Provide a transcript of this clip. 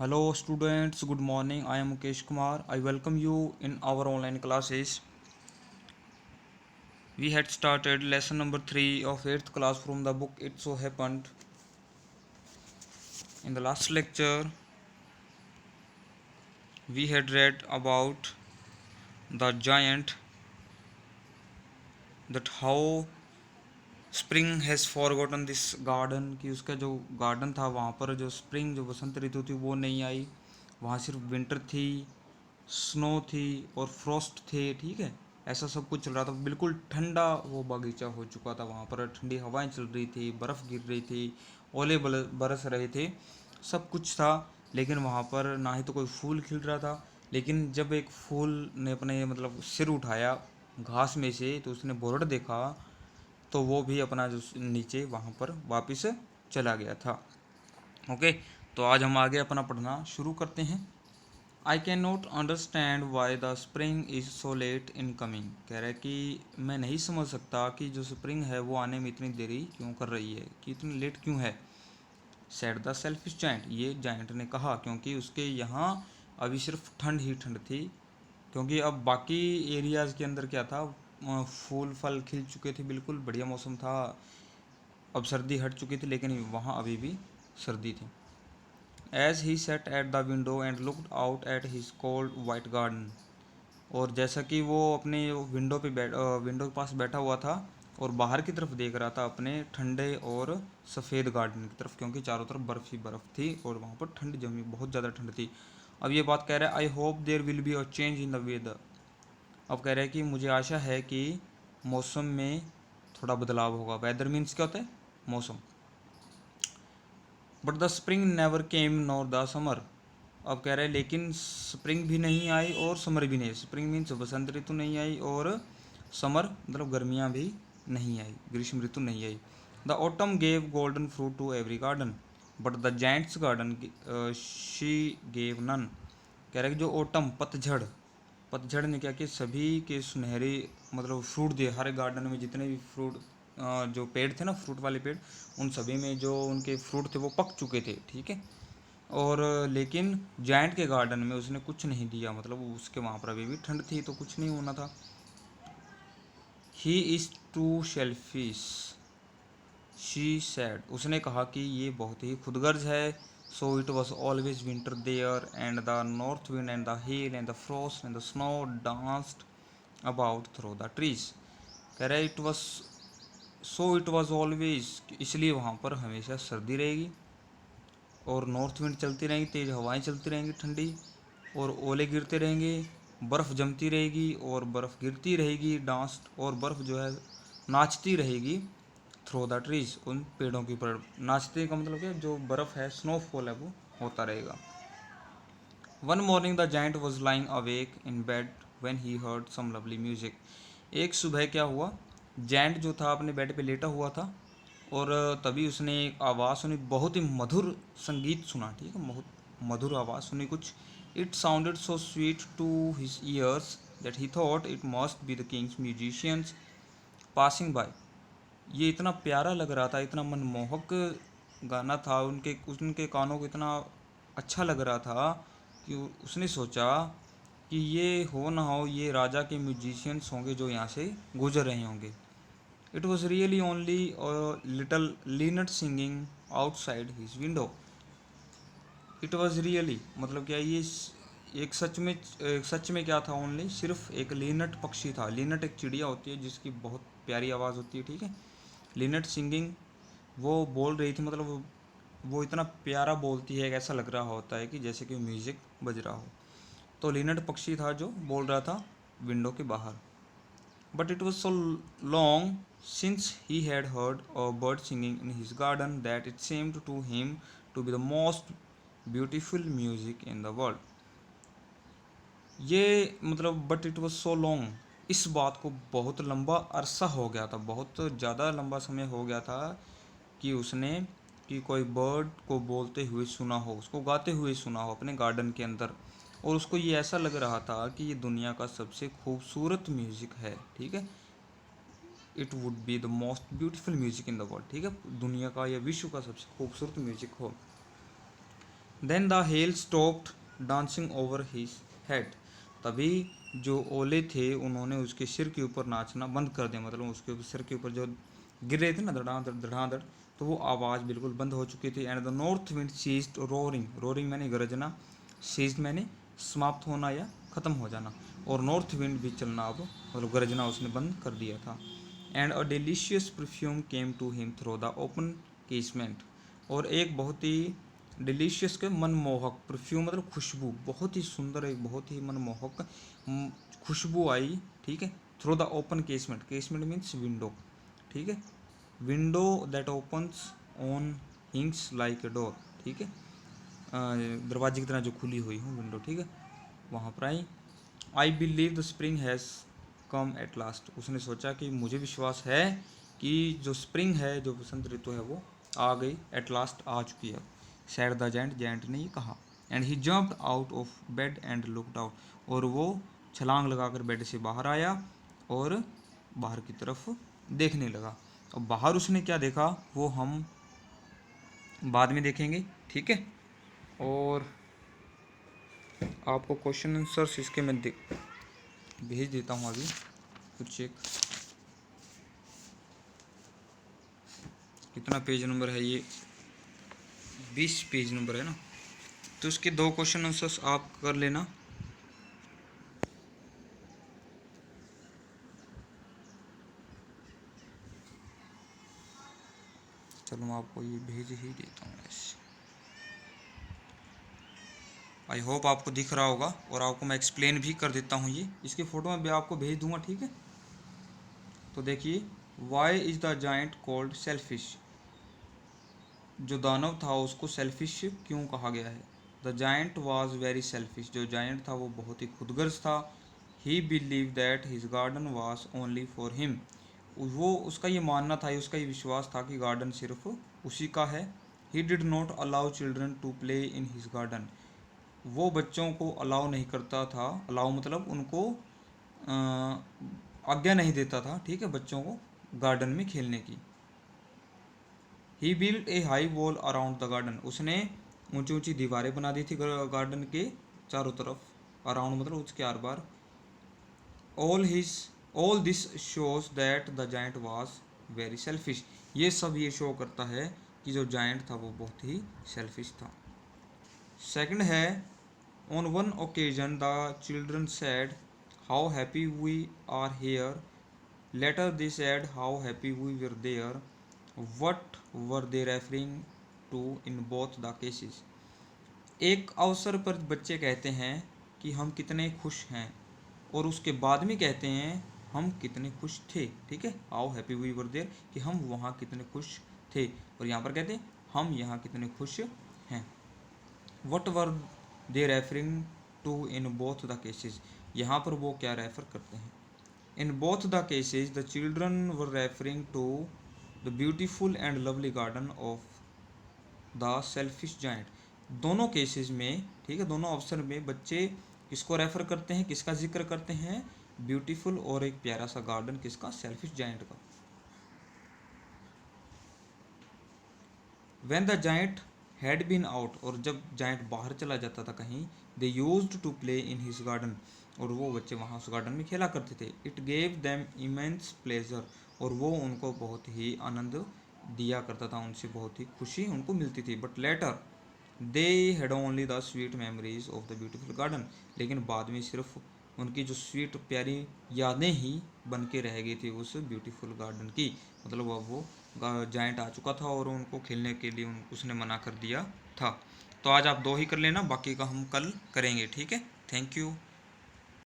Hello students, good morning. I am Mukesh Kumar. I welcome you in our online classes. We had started lesson number 3 of 8th class from the book It So Happened. In the last lecture, we had read about the giant, that how spring has forgotten this garden, कि उसका जो garden था वहाँ पर जो spring जो बसंत ऋतु थी वो नहीं आई, वहाँ सिर्फ विंटर थी, स्नो थी और फ्रॉस्ट थे। ठीक है, ऐसा सब कुछ चल रहा था। बिल्कुल ठंडा वो बागीचा हो चुका था, वहाँ पर ठंडी हवाएं चल रही थी, बर्फ़ गिर रही थी, ओले बरस रहे थे, सब कुछ था। लेकिन वहाँ पर ना ही तो कोई फूल खिल रहा था। लेकिन जब एक फूल ने अपने मतलब सिर उठाया घास में से, तो उसने बोर्ड देखा, तो वो भी अपना जो नीचे वहाँ पर वापस चला गया था। ओके, तो आज हम आगे अपना पढ़ना शुरू करते हैं। I can not understand why the spring is so let in coming. कह रहा है कि मैं नहीं समझ सकता कि जो स्प्रिंग है वो आने में इतनी देरी क्यों कर रही है, कि इतनी लेट क्यों है। सेड द सेल्फिश जाइंट, ये जाइंट ने कहा, क्योंकि उसके यहाँ अभी सिर्फ ठंड ही ठंड थी। क्योंकि अब बाकी एरियाज़ के अंदर क्या था, फूल फल खिल चुके थे, बिल्कुल बढ़िया मौसम था, अब सर्दी हट चुकी थी, लेकिन वहाँ अभी भी सर्दी थी। As he sat at the window and looked out at his cold white garden, और जैसा कि वो अपने विंडो के पास बैठा हुआ था और बाहर की तरफ देख रहा था अपने ठंडे और सफ़ेद गार्डन की तरफ, क्योंकि चारों तरफ बर्फ़ ही बर्फ़ थी और वहाँ पर ठंड जमी, बहुत ज़्यादा ठंड थी। अब ये बात कह रहा है, I hope there will be a change in the weather. अब कह रहा है कि मुझे आशा है कि मौसम में थोड़ा बदलाव होगा। वेदर मीन्स क्या होता है, मौसम। But the spring never came nor the summer. अब कह रहे हैं लेकिन स्प्रिंग भी नहीं आई और समर भी नहीं। स्प्रिंग मीन्स बसंत ऋतु नहीं आई, और समर मतलब गर्मियाँ भी नहीं आई, ग्रीष्म ऋतु नहीं आई। The autumn gave golden fruit to every garden, but the giant's garden she gave none. कह रहे कि जो ओटम पतझड़, पतझड़ ने क्या किया, सभी के सुनहरे मतलब फ्रूट दिए। हर गार्डन में जितने भी फ्रूट जो पेड़ थे ना, फ्रूट वाले पेड़, उन सभी में जो उनके फ्रूट थे वो पक चुके थे। ठीक है, और लेकिन जायंट के गार्डन में उसने कुछ नहीं दिया, मतलब उसके वहाँ पर अभी भी ठंड थी तो कुछ नहीं होना था। He is too selfish she said, उसने कहा कि ये बहुत ही खुदगर्ज है। So it was always winter there and the north wind and the hail and the frost and the snow danced about through the trees. कह रहे it was, so it was always, इसलिए वहाँ पर हमेशा सर्दी रहेगी और नॉर्थ विंड चलती रहेंगी, तेज़ हवाएं चलती रहेंगी ठंडी, और ओले गिरते रहेंगे, बर्फ़ जमती रहेगी और बर्फ़ गिरती रहेगी, डांस, और बर्फ़ जो है नाचती रहेगी थ्रो द ट्रीज, उन पेड़ों के ऊपर। नाचते का मतलब क्या, जो बर्फ़ है, स्नोफॉल है, वो होता रहेगा। One morning the giant was lying awake in bed when he heard some lovely music. एक सुबह क्या हुआ, जाइंट जो था अपने बेड पे लेटा हुआ था, और तभी उसने एक आवाज़ सुनी, बहुत ही मधुर संगीत सुना। ठीक है, बहुत मधुर आवाज़ सुनी कुछ। It sounded so sweet to his ears that he thought it must be the king's musicians passing by. ये इतना प्यारा लग रहा था, इतना मनमोहक गाना था, उनके उनके कानों को इतना अच्छा लग रहा था कि उसने सोचा कि ये हो ना हो, ये राजा के म्यूजिशियंस होंगे जो यहाँ से गुजर रहे होंगे। It was really only little linnet singing outside his window. It was really मतलब क्या, ये सच में क्या था, ओनली सिर्फ एक लीनट पक्षी था। लीनट एक चिड़िया होती है जिसकी बहुत प्यारी आवाज़ होती है। ठीक है, लिनट सिंगिंग, वो बोल रही थी, मतलब वो इतना प्यारा बोलती है कि ऐसा लग रहा होता है कि जैसे कि म्यूज़िक बज रहा हो। तो लिनट पक्षी था जो बोल रहा था विंडो के बाहर। But it was so long since he had heard a bird singing in his garden that it seemed to him to be the most beautiful music in the world. ये मतलब but it was so long, इस बात को बहुत लंबा अरसा हो गया था, बहुत ज़्यादा लंबा समय हो गया था कि उसने, कि कोई बर्ड को बोलते हुए सुना हो, उसको गाते हुए सुना हो अपने गार्डन के अंदर, और उसको ये ऐसा लग रहा था कि ये दुनिया का सबसे खूबसूरत म्यूज़िक है। ठीक है, it would be the most beautiful music in the world. ठीक है, दुनिया का या विश्व का सबसे खूबसूरत म्यूज़िक हो। Then the hail stopped dancing over his head. तभी जो ओले थे उन्होंने उसके सिर के ऊपर नाचना बंद कर दिया, मतलब उसके सिर के ऊपर जो गिर रहे थे ना धड़ाधड़ धड़ाधड़, तो वो आवाज़ बिल्कुल बंद हो चुकी थी। And the north wind ceased roaring, roaring मैंने गरजना, सीज्ड मैंने समाप्त होना या ख़त्म हो जाना, और नॉर्थ विंड भी चलना अब मतलब गरजना उसने बंद कर दिया था। And a delicious perfume came to him through the open casement, और एक बहुत ही डिलीशियस के मनमोहक, परफ्यूम मतलब खुशबू, बहुत ही सुंदर, एक बहुत ही मनमोहक खुशबू आई, ठीक है, through the open casement, casement means window, ठीक है, window that opens on हिंग्स like a door, ठीक है, दरवाजे की तरह जो खुली हुई हो विंडो, ठीक है, वहाँ पर आई। I believe the spring has come at last, उसने सोचा कि मुझे विश्वास है कि जो स्प्रिंग है, जो बसंत ऋतु है वो आ गई, एट लास्ट आ चुकी है, सैड द जायंट, जायंट ने ये कहा। And he jumped out of bed and looked out, और वो छलांग लगाकर बेड से बाहर आया और बाहर की तरफ देखने लगा। और बाहर उसने क्या देखा वो हम बाद में देखेंगे, ठीक है। और आपको क्वेश्चन आंसर्स इसके मैं भेज देता हूँ अभी, फिर चेक। कितना पेज नंबर है ये, 20 पेज नंबर है ना, तो इसके 2 क्वेश्चन आंसर्स आप कर लेना। चलो मैं आपको ये भेज ही देता हूँ ऐसे। आई होप आपको दिख रहा होगा, और आपको मैं एक्सप्लेन भी कर देता हूँ, ये इसकी फ़ोटो मैं भी आपको भेज दूंगा, ठीक है। तो देखिए, why is the giant called selfish, जो दानव था उसको सेल्फिश क्यों कहा गया है। The giant was very selfish, जो जाइंट था वो बहुत ही खुदगर्ज था। He believe that his garden was only for him, वो उसका ये मानना था, उसका ये विश्वास था कि गार्डन सिर्फ उसी का है। He did not allow children to play in his garden, वो बच्चों को अलाउ नहीं करता था, अलाउ मतलब उनको आज्ञा नहीं देता था, ठीक है, बच्चों को गार्डन में खेलने की। He built a high wall around the garden, उसने ऊंची ऊंची दीवारें बना दी थी गार्डन के चारों तरफ, अराउंड मतलब उसके आर पार। All his all this shows that the giant was very selfish, ये सब ये शो करता है कि जो जाइंट था वो बहुत ही सेल्फिश था। सेकंड है, on one occasion the children said how happy we are here, later they said how happy we were there, what were they referring to in both the cases. एक अवसर पर बच्चे कहते हैं कि हम कितने खुश हैं, और उसके बाद में कहते हैं हम कितने खुश थे, ठीक है, how happy we were there, कि हम वहाँ कितने खुश थे, और यहाँ पर कहते हैं हम यहाँ कितने खुश हैं। What were they referring to in both the cases, यहाँ पर वो क्या रेफर करते हैं। In both the cases the children were referring to the beautiful and lovely garden of the selfish giant, दोनों केसेस में, ठीक है, दोनों अवसर में बच्चे किसको रेफर करते हैं, किसका जिक्र करते हैं, ब्यूटीफुल और एक प्यारा सा गार्डन किसका, सेल्फिश जाइंट का। When the giant had been out, और जब जाइंट बाहर चला जाता था कहीं, they used to play in his garden, और वो बच्चे वहाँ उस गार्डन में खेला करते थे। It gave them immense pleasure, और वो उनको बहुत ही आनंद दिया करता था, उनसे बहुत ही खुशी उनको मिलती थी। But later they had only the sweet memories of the beautiful garden, लेकिन बाद में सिर्फ उनकी जो स्वीट प्यारी यादें ही बन के रह गई थी उस ब्यूटीफुल गार्डन की, मतलब अब वो जाइंट आ चुका था और उनको खेलने के लिए उसने मना कर दिया था। तो आज आप 2 ही कर लेना, बाकी का हम कल करेंगे, ठीक है। Thank you.